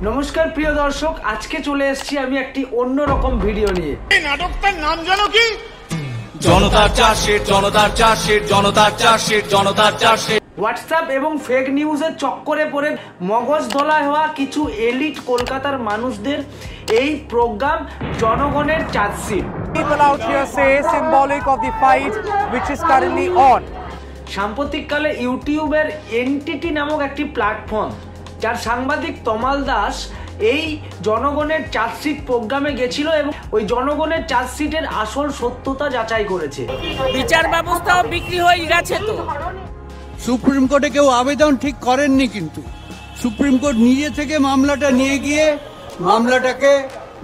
নমস্কার প্রিয় দর্শক, আজকে চলে এসেছি আমি একটি অন্যরকম ভিডিও নিয়ে। এই নাটকটার নাম জানো কি? জনতার চার্জশিট, জনতার চার্জশিট, জনতার চার্জশিট, জনতার চার্জশিট। হোয়াটসঅ্যাপ এবং ফেক নিউজের চক্করে পড়ে মগজ ধোলাই হওয়া কিছু এলিট কলকাতার মানুষদের এই প্রোগ্রাম জনগণের chargesheet. People out here say symbolic of the fight which is currently on. সাম্প্রতিককালে ইউটিউবের এনটিটি নামক একটি প্ল্যাটফর্ম, যার সাংবাদিক তমাল দাস এই জনগণের চার্জশিট প্রোগ্রামে গেছিল এবং ওই জনগণের চার্জশিটের আসল সত্যতা যাচাই করেছে। বিচার ব্যবস্থাও বিক্রি হয়ে গেছে। তো সুপ্রিম কোর্টে কেউ আবেদন ঠিক করেননি, কিন্তু সুপ্রিম কোর্ট নিজে থেকে মামলাটা নিয়ে গিয়ে মামলাটাকে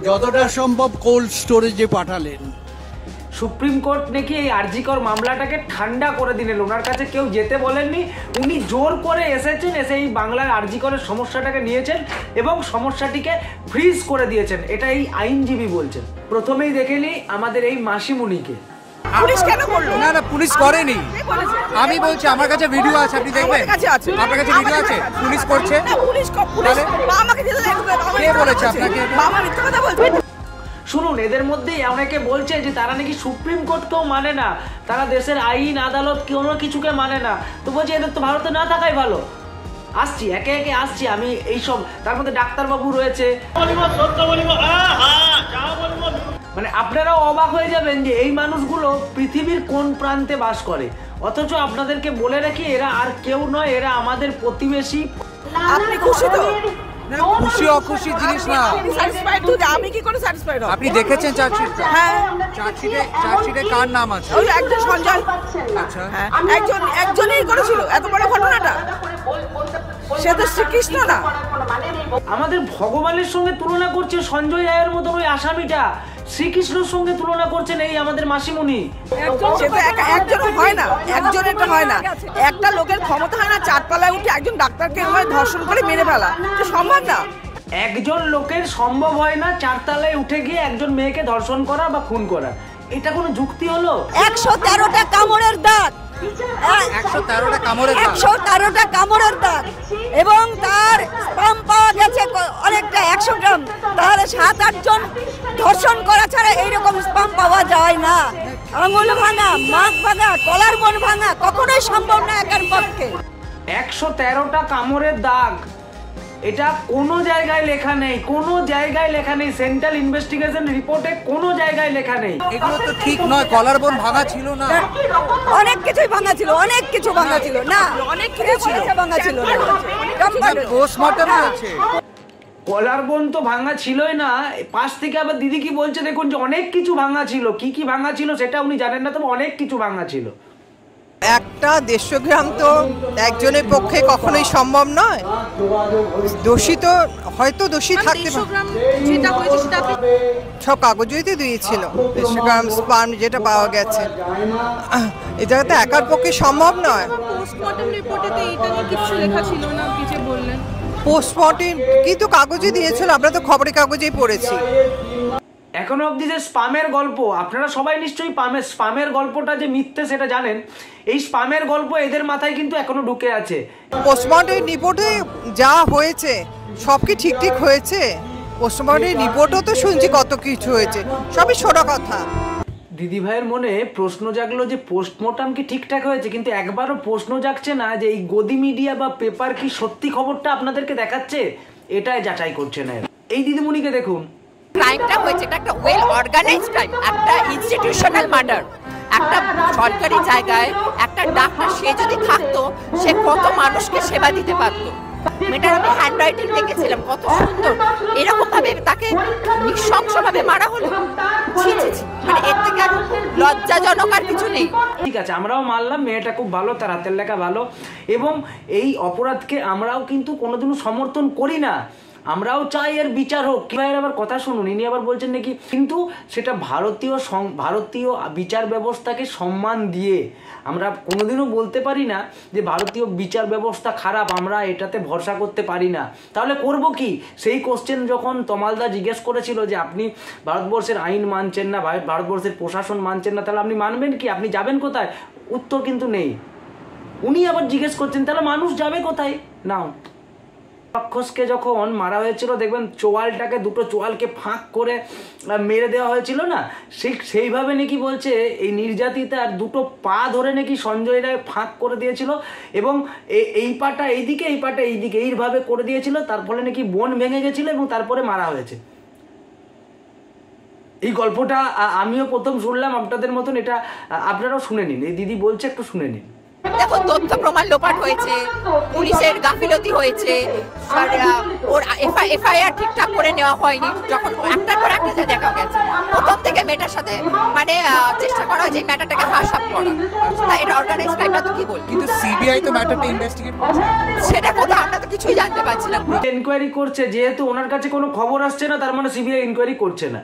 যতটা সম্ভব কোল্ড স্টোরেজে পাঠালেন। সুপ্রিম কোর্ট নাকি এই আরজিকর মামলাটাকে ঠান্ডা করে দিলেন, ওনার কাছে কেউ যেতে বলেননি, উনি জোর করে এসেছেন, এসে এই বাংলার আরজিকরের সমস্যাটাকে নিয়েছেন এবং সমস্যাটিকে ফ্রিজ করে দিয়েছেন। এটা এই আইনজীবী বলছেন। প্রথমেই দেখে নিই আমাদের এই মাসিমুনিকে। পুলিশ কেন করলো? না না, পুলিশ করেনি। আমি বলছি আমার কাছে ভিডিও আছে, আপনি দেখবেন। আপনার কাছে ভিডিও আছে? পুলিশ করছে না, পুলিশ আমাকে দিতে কে বলেছে আপনাকে? বাবা মিথ্যা কথা বলছে। শুনুন, এদের মধ্যেই অনেকে বলছে যে তারা নাকি সুপ্রিম কোর্টকেও মানে না, তারা দেশের আইন আদালত কোনো কিছুকে মানে না। তো বলছি এদের তো ভারতে না থাকাই ভালো। আসছি, একে একে আসছি আমি এইসব। তার মধ্যে ডাক্তারবাবু রয়েছে। মানে আপনারাও অবাক হয়ে যাবেন যে এই মানুষগুলো পৃথিবীর কোন প্রান্তে বাস করে, অথচ আপনাদেরকে বলে রাখি এরা আর কেউ নয়, এরা আমাদের প্রতিবেশী। আপনি খুশি তো? খুশি অখুশি জিনিস না। স্যাটিসফাইড তো? আমি কি করে স্যাটিসফাইড হব? আপনি দেখেছেন চার্জশিটটা? হ্যাঁ। চার্জশিটে কার নাম আছে? ওই একজন সঞ্জয়। আচ্ছা, হ্যাঁ, একজনই করেছিল এত বড় ঘটনাটা। সে তো শ্রীকৃষ্ণ না। আমাদের ভগবানের সঙ্গে তুলনা করছে সঞ্জয় রায়ের মতন ওই আসামিটা, শ্রীকৃষ্ণের সঙ্গে তুলনা করছেন এই আমাদের মাসিমুনি। একজন হয় না, একজনের হয় না। একটা লোকের ক্ষমতা হয় না চারপালায় উঠে একজন ডাক্তারকে ধর্ষণ করে মেরে ফেলা, তো সম্ভব না। একজন লোকের সম্ভব হয় না চারতলায় উঠে গিয়ে একজন মেয়েকে ধর্ষণ করা বা খুন করা। এটা কোনো যুক্তি হলো? 113টা কামড়ের দাগ, 113টা কামড়ের দাগ, 113টা কামড়ের দাগ এবং তার স্পাম পাওয়া গেছে অনেকটা 100 গ্রাম। তাহলে 7-8 জন ধর্ষণ করা ছাড়া এইরকম স্পাম পাওয়া যায় না। আঙুল ভাঙা, মাথ ভাঙা, কলার বোন ভাঙা কখনোই সম্ভব না একার পক্ষে। 113টা কামড়ের দাগ, এটা কোনো জায়গায় লেখা নেই, কোনো জায়গায় লেখা নেই। সেন্ট্রাল ইনভেস্টিগেশন রিপোর্টে কোনো জায়গায় লেখা নেই। এগুলো তো ঠিক নয়। কলার বোন ভাঙা ছিল না? অনেক কিছুই ভাঙা ছিল, অনেক কিছু ভাঙা ছিল না, অনেক কিছু ভাঙা ছিল না। পোস্টমর্টম হয়েছে। কলার বোন তো ভাঙা ছিলই না, পাশ থেকে আবার দিদি কি বলছে দেখুন, যে অনেক কিছু ভাঙা ছিল। কি কি ভাঙা ছিল সেটা উনি জানেন না, তবে অনেক কিছু ভাঙা ছিল। একটা 150 গ্রাম তো একজনের পক্ষে কখনোই সম্ভব নয়। দোষী তো হয়তো দোষী থাকতে পারে। সব কাগজই তো দিয়েছিল 150 গ্রাম স্পার্ম যেটা পাওয়া গেছে। এটা তো একার পক্ষে সম্ভব নয়। পোস্টমর্টম রিপোর্টে তো এটা নিয়ে কিছু লেখা ছিল না, আপনি যে বললেন। পোস্টমর্টম কিন্তু কাগজে দিয়েছিল, আমরা তো খবরের কাগজেই পড়েছি। এখনো অবধি যে স্পামের গল্প, আপনারা সবাই নিশ্চয়ই স্পামের গল্পটা যে মিথ্যে সেটা জানেন। এই স্পামের গল্প এদের মাথায় কিন্তু এখনো ঢুকে আছে। পোস্টমর্টম রিপোর্টে যা হয়েছে সব কি ঠিক হয়েছে? পোস্টমর্টম রিপোর্টও তো শুনছি কত কিছু হয়েছে, সবই ছোট কথা। দিদি ভাইয়ের মনে প্রশ্ন জাগলো যে পোস্টমর্টম কি ঠিকঠাক হয়েছে, কিন্তু একবারও প্রশ্ন জাগছে না যে এই গদি মিডিয়া বা পেপার কি সত্যি খবরটা আপনাদেরকে দেখাচ্ছে, এটাই যাচাই করছে না। এই দিদিমণিকে দেখুন, ক্রাইমটা হয়েছে, এটা একটা ওয়েল অর্গানাইজড ক্রাইম, একটা ইনস্টিটিউশনাল মার্ডার। একটা সরকারি জায়গায় একটা ডাক্তার সে যদি থাকতো, সে কত মানুষকে সেবা দিতে পারতো। মেয়েটার আমি হ্যান্ড রাইটিং দেখেছিলাম, কত সুন্দর। এরকম ভাবে তাকে নৃশংসভাবে মারা হলো। মানে এর থেকে আর লজ্জাজনক আর কিছু নেই। ঠিক আছে, আমরাও মানলাম মেয়েটা খুব ভালো, তার হাতের লেখা ভালো, এবং এই অপরাধকে আমরাও কিন্তু কোনোদিনও সমর্থন করি না। আমরাও চাই এর বিচার হোক। কি ভাইয়ের আবার কথা শুনুন, ইনি আবার বলছেন নাকি কিন্তু সেটা ভারতীয় বিচার ব্যবস্থাকে সম্মান দিয়ে আমরা কোনোদিনও বলতে পারি না যে ভারতীয় বিচার ব্যবস্থা খারাপ, আমরা এটাতে ভরসা করতে পারি না। তাহলে করব কি? সেই কোশ্চেন যখন তমালদা জিজ্ঞেস করেছিল যে আপনি ভারতবর্ষের আইন মানছেন না, ভারতবর্ষের প্রশাসন মানছেন না, তাহলে আপনি মানবেন কি? আপনি যাবেন কোথায়? উত্তর কিন্তু নেই। উনি আবার জিজ্ঞেস করছেন তাহলে মানুষ যাবে কোথায়? নাও রাক্ষসকে যখন মারা হয়েছিল দেখবেন চোয়ালটাকে, দুটো চোয়ালকে ফাঁক করে মেরে দেওয়া হয়েছিল না, সেইভাবে নাকি বলছে এই নির্যাতিতার দুটো পা ধরে নাকি সঞ্জয় রায় ফাঁক করে দিয়েছিল এবং এই পাটা এইদিকে, এই পাটা এইদিকে, এইভাবে করে দিয়েছিল, তার ফলে নাকি বোন ভেঙে গেছিল এবং তারপরে মারা হয়েছে। এই গল্পটা আমিও প্রথম শুনলাম, আপনাদের মতন এটা আপনারাও শুনে নিন। এই দিদি বলছে, একটু শুনে নিন। দেখো, তথ্য প্রমাণ লোপাট হয়েছে, পুলিশের গাফিলতি হয়েছে, ওর এফআইআর ঠিকঠাক করে নেওয়া হয়নি, যখন একটার পর একটা দেখা গেছে প্রথম থেকে মেয়েটার সাথে মানে চেষ্টা করা হয়েছে ম্যাটারটাকে হাস আপ করা। এটা অর্গানাইজ ক্রাইমটা তো কি বল, কিন্তু সিবিআই তো ম্যাটারটা ইনভেস্টিগেট করছে, সেটা কোথায় আমরা তো কিছুই জানতে পারছি না। ইনকোয়ারি করছে, যেহেতু ওনার কাছে কোনো খবর আসছে না তার মানে সিবিআই ইনকোয়ারি করছে না।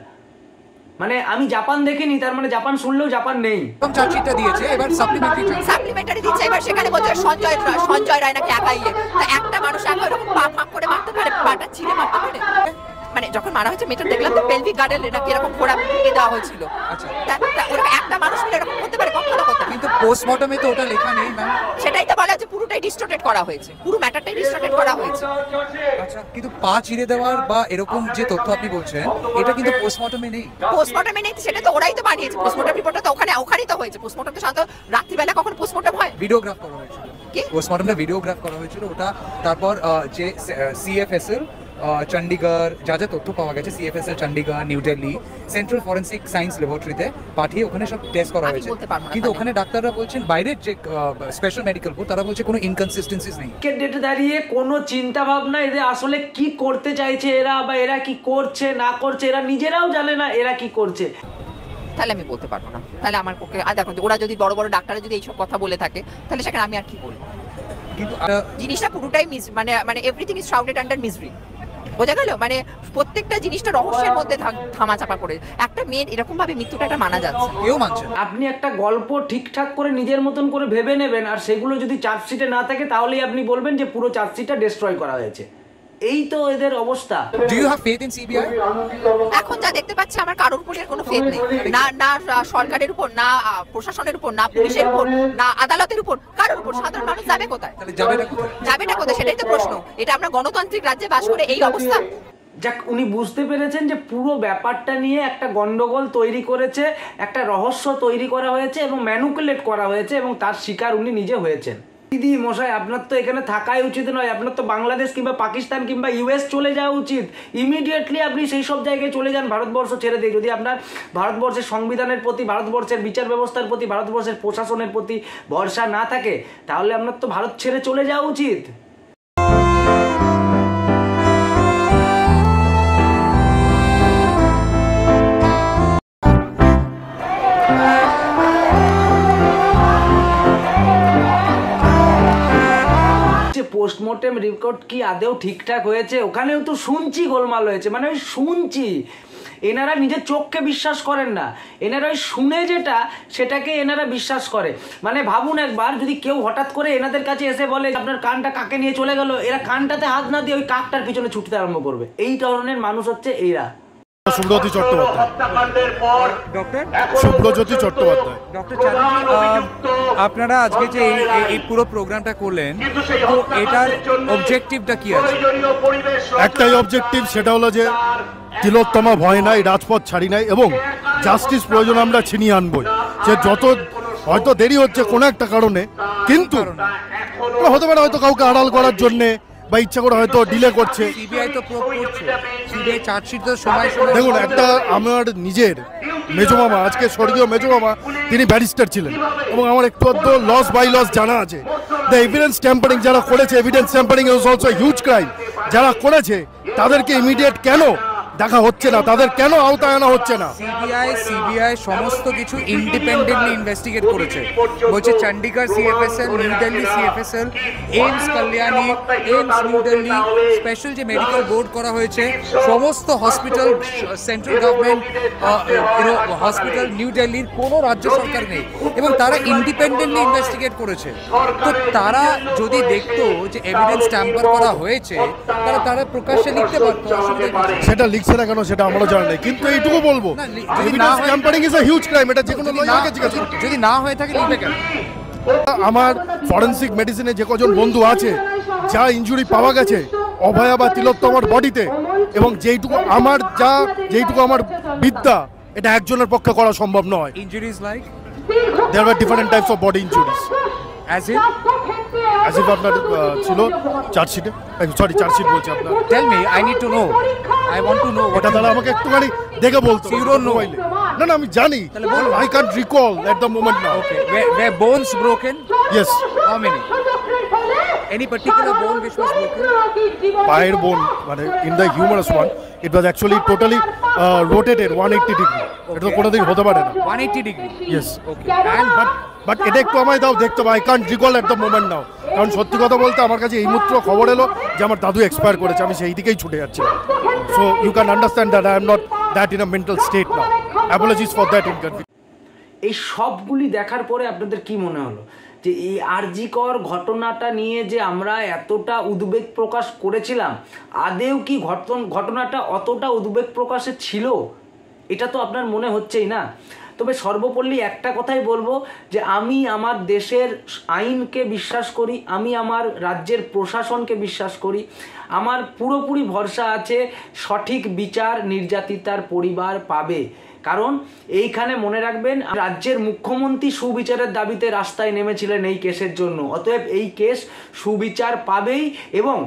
মানে আমি জাপান দেখিনি, তার মানে জাপান শুনলেও জাপান নেই। চার্জশিটটা দিয়েছে, এবার সাপ্লিমেন্টারি দিচ্ছে। এবার সেখানে বলছে সঞ্জয় রায় নাকি একাই, একটা মানুষ এরকম পা ফাঁক করে মারতে পারে, পাটা ছিঁড়ে মারতে পারে। মানে যখন মারা হয়েছে মেয়েটা দেখলাম তো পেলভিক গার্ডেন নাকি এরকম ঘোড়া ফিরিয়ে দেওয়া হয়েছিল। আচ্ছা, একটা মানুষ মিলে এরকম করতে পারে, কখনো করতে পারে। কিন্তু পোস্টমর্টমে তো ওটা লেখা নেই ম্যাম। সেটাই তো বলা হচ্ছে, পুরোটাই ডিস্টর্টেড করা হয়েছে, পুরো ম্যাটারটাই ডিস্টর্টেড করা হয়েছে। আচ্ছা, কিন্তু পা ছিঁড়ে দেওয়ার বা এরকম যে তথ্য আপনি বলছেন এটা কিন্তু পোস্টমর্টমে নেই। পোস্টমর্টমে নেই, সেটা তো ওরাই তো বানিয়েছে। পোস্টমর্টম রিপোর্টটা তো ওখানেই তো হয়েছে। পোস্টমর্টম তো সাধারণত রাত্রিবেলা কখন পোস্টমর্টম হয়? ভিডিওগ্রাফ করা হয়েছিল, পোস্টমর্টমটা ভিডিওগ্রাফ করা হয়েছিল ওটা। তারপর যে সিএফএসএল চণ্ডীগড় যা যা তথ্য পাওয়া গেছে, CFSL Chandigarh, new Delhi central forensic science ল্যাবরেটরিতে পাঠিয়ে ওখানে সব টেস্ট করা হয়েছে। কিন্তু ওখানে ডাক্তাররা বলছেন, বাইরের যে স্পেশাল মেডিকেল বোর্ড তারা বলছে কোনো ইনকনসিস্টেন্সিস নেই। ডেটে দাঁড়িয়ে কোনো চিন্তা ভাবনা এদের আসলে কি করতে চাইছে এরা, বা এরা কি করছে না করছে এরা নিজেরাও জানে না এরা কি করছে। তাহলে আমি বলতে পারবো না, তাহলে আমার পক্ষে। আর দেখো, ওরা যদি বড় বড় ডাক্তাররা যদি এইসব কথা বলে থাকে তাহলে সেখানে আমি আর কি বলবো। কিন্তু জিনিসটা পুরোটাই মানে এভরিথিং ইজ শ্রাউডেড আন্ডার মিস্ট্রি, বোঝা গেল? মানে প্রত্যেকটা জিনিসটা রহস্যের মধ্যে থামাচাপা করে। একটা মেয়ের এরকম ভাবে মৃত্যুটা একটা মানা যাচ্ছে, কেউ মানছে। আপনি একটা গল্প ঠিকঠাক করে নিজের মতন করে ভেবে নেবেন, আর সেগুলো যদি চার্জশিটে না থাকে তাহলেই আপনি বলবেন যে পুরো চার্জশিটটা ডিস্ট্রয় করা হয়েছে। এই তো এদের অবস্থা। Do you have faith in CBI? এখন যা দেখতে পাচ্ছি আমার কারোর উপর কোনো ফেথ নেই, না সরকারের উপর, না প্রশাসনের উপর, না পুলিশের উপর, না আদালতের উপর, কারোর উপর। সাধারণ মানুষ যাবে কোথায়? যাবেটা কোথায় সেটাই তো প্রশ্ন। এটা আমরা গণতান্ত্রিক রাজ্যে বাস করে এই অবস্থা। যাক, উনি বুঝতে পেরেছেন যে পুরো ব্যাপারটা নিয়ে একটা গন্ডগোল তৈরি করেছে, একটা রহস্য তৈরি করা হয়েছে এবং ম্যানুপুলেট করা হয়েছে এবং তার শিকার উনি নিজে হয়েছেন। দিদি মশাই, আপনার তো এখানে থাকাই উচিত নয়, আপনার তো বাংলাদেশ কিংবা পাকিস্তান কিংবা ইউএস চলে যাওয়া উচিত। ইমিডিয়েটলি আপনি সেই সব জায়গায় চলে যান, ভারতবর্ষ ছেড়ে দিয়ে। যদি আপনার ভারতবর্ষের সংবিধানের প্রতি, ভারতবর্ষের বিচার ব্যবস্থার প্রতি, ভারতবর্ষের প্রশাসনের প্রতি ভরসা না থাকে তাহলে আপনার তো ভারত ছেড়ে চলে যাওয়া উচিত। পোস্টমর্টেম রিপোর্ট কি আদেও ঠিকঠাক হয়েছে? ওখানেও তো শুনছি গোলমাল হয়েছে, মানে ওই শুনছি। এনারা নিজের চোখকে বিশ্বাস করেন না, এনারা ওই শুনে যেটা সেটাকে এনারা বিশ্বাস করে। মানে ভাবুন একবার, যদি কেউ হঠাৎ করে এনাদের কাছে এসে বলে আপনার কানটা কাকে নিয়ে চলে গেল, এরা কানটাতে হাত না দিয়ে ওই কাকটার পিছনে ছুটতে আরম্ভ করবে। এই ধরনের মানুষ হচ্ছে এরা। সুব্রতী চট্টোপাধ্যায়, সুব্রজ্যোতি চট্টোপাধ্যায়। ডক্টর চ্যাটার্জি, আপনারা আজকে যে এই পুরো প্রোগ্রামটা করলেন, তো এটার অবজেক্টিভটা কি আছে? একটাই অবজেক্টিভ, সেটা হলো যে তিলোত্তমা ভয় নাই, রাজপথ ছাড়ি নাই এবং জাস্টিস প্রয়োজন আমরা ছিনিয়ে আনবই। যে যত হয়তো দেরি হচ্ছে কোনো একটা কারণে, কিন্তু হতে পারে হয়তো কাউকে আড়াল করার জন্যে বা ইচ্ছা করে হয়তো ডিলে করছে। সিবিআই তো প্রুভ করছে, সিবিআই চার্জশিট তো সময় সময়। দেখুন, একটা আমার নিজের মেজমামা, আজকে স্বর্গীয় মেজমামা, তিনি ব্যারিস্টার ছিলেন এবং আমার একটু অর্ধ লস বাই লস জানা আছে। দ্য এভিডেন্স ট্যাম্পারিং যারা করেছে, evidence tampering is also huge crime. যারা করেছে তাদেরকে ইমিডিয়েট কেন দেখা হচ্ছে না, তাদের কেন আওতায় আনা হচ্ছে না? সিবিআই সমস্ত কিছু ইন্ডিপেন্ডেন্টলি ইনভেস্টিগেট করেছে। বলছে Chandigarh CFSL, new Delhi CFSL, AIIMS Kalyani, AIIMS new Delhi, special যে মেডিকেল বোর্ড করা হয়েছে, সমস্ত hospital, central government hospital new দিল্লির কোনো রাজ্য সরকার নেই এবং তারা ইন্ডিপেন্ডেন্টলি ইনভেস্টিগেট করেছে। তো তারা যদি দেখতো যে এভিডেন্স ট্যাম্পার করা হয়েছে, তারা প্রকাশ্যে লিখতে পারতো। সেটা লিখছে না কেন সেটা আমরাও জানি না, কিন্তু এইটুকু বলবো, evidence tampering is a huge crime. এটা যে কোনো লয়ারকে জিজ্ঞাসা করুন। যদি না হয়ে থাকে লিখবে কেন? আমার ফরেনসিক মেডিসিনে যে কজন বন্ধু আছে, যা ইনজুরি পাওয়া গেছে অভয়া বা তিলোত্তমার বডিতে, এবং যেইটুকু আমার বিদ্যা, এটা একজনের পক্ষে করা সম্ভব নয়। Injuries like? There were different types of body injuries. As if? As if আপনার ছিল চার্জশিটে, সরি চার্জশিট বলছি আপনার। Tell me, I need to know. I want to know. এটা তাহলে আমাকে একটুখানি দেখে বলতে। You don't know? না না, আমি জানি। I can't recall at the moment now. Okay. Were bones broken? Yes. How many? Any particular bone which was broken? পায়ের বোন, মানে in the humerus one, it was actually totally rotated 180 degree. এটা তো কোনোদিন হতে পারে না। 180 degree? Yes. Okay. And but এটা একটু আমায় দাও দেখতে পাই, I can't recall at the moment now. কারণ সত্যি কথা বলতে আমার কাছে এই মাত্র খবর এলো যে আমার দাদু এক্সপায়ার করেছে, আমি সেই দিকেই ছুটে যাচ্ছি। So you can understand that I am not that in a mental state now. Apologies for that inconvenience. এই সবগুলি দেখার পরে আপনাদের কি মনে হলো যে এই আরজিকর ঘটনাটা নিয়ে যে আমরা এতটা উদ্বেগ প্রকাশ করেছিলাম, আদেও কি ঘটনাটা অতটা উদ্বেগ প্রকাশে ছিল? এটা তো আপনার মনে হচ্ছেই না। তবে সর্বোপরি একটা কথাই বলবো যে আমি আমার দেশের আইনকে বিশ্বাস করি, আমি আমার রাজ্যের প্রশাসনকে বিশ্বাস করি, আমার পুরোপুরি ভরসা আছে সঠিক বিচার নির্যাতিতার পরিবার পাবে। কারণ এইখানে মনে রাখবেন, রাজ্যের মুখ্যমন্ত্রী সুবিচারের দাবিতে রাস্তায় নেমেছিলেন এই কেসের জন্য। অতএব এই কেস সুবিচার পাবেই। এবং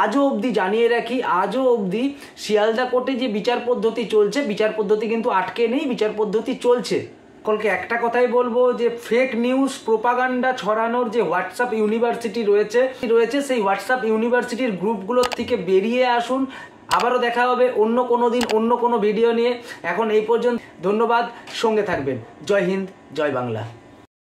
আজও অবধি জানিয়ে রাখি, আজও অবধি শিয়ালদা কোর্টে যে বিচার পদ্ধতি চলছে, বিচার পদ্ধতি কিন্তু আটকে নেই, বিচার পদ্ধতি চলছে। সকলকে একটা কথাই বলবো যে ফেক নিউজ প্রোপাগান্ডা ছড়ানোর যে হোয়াটসঅ্যাপ ইউনিভার্সিটি রয়েছে সেই হোয়াটসঅ্যাপ ইউনিভার্সিটির গ্রুপগুলোর থেকে বেরিয়ে আসুন। আবারও দেখা হবে অন্য কোনো দিন অন্য কোনো ভিডিও নিয়ে। এখন এই পর্যন্ত, ধন্যবাদ, সঙ্গে থাকবেন। জয় হিন্দ, জয় বাংলা।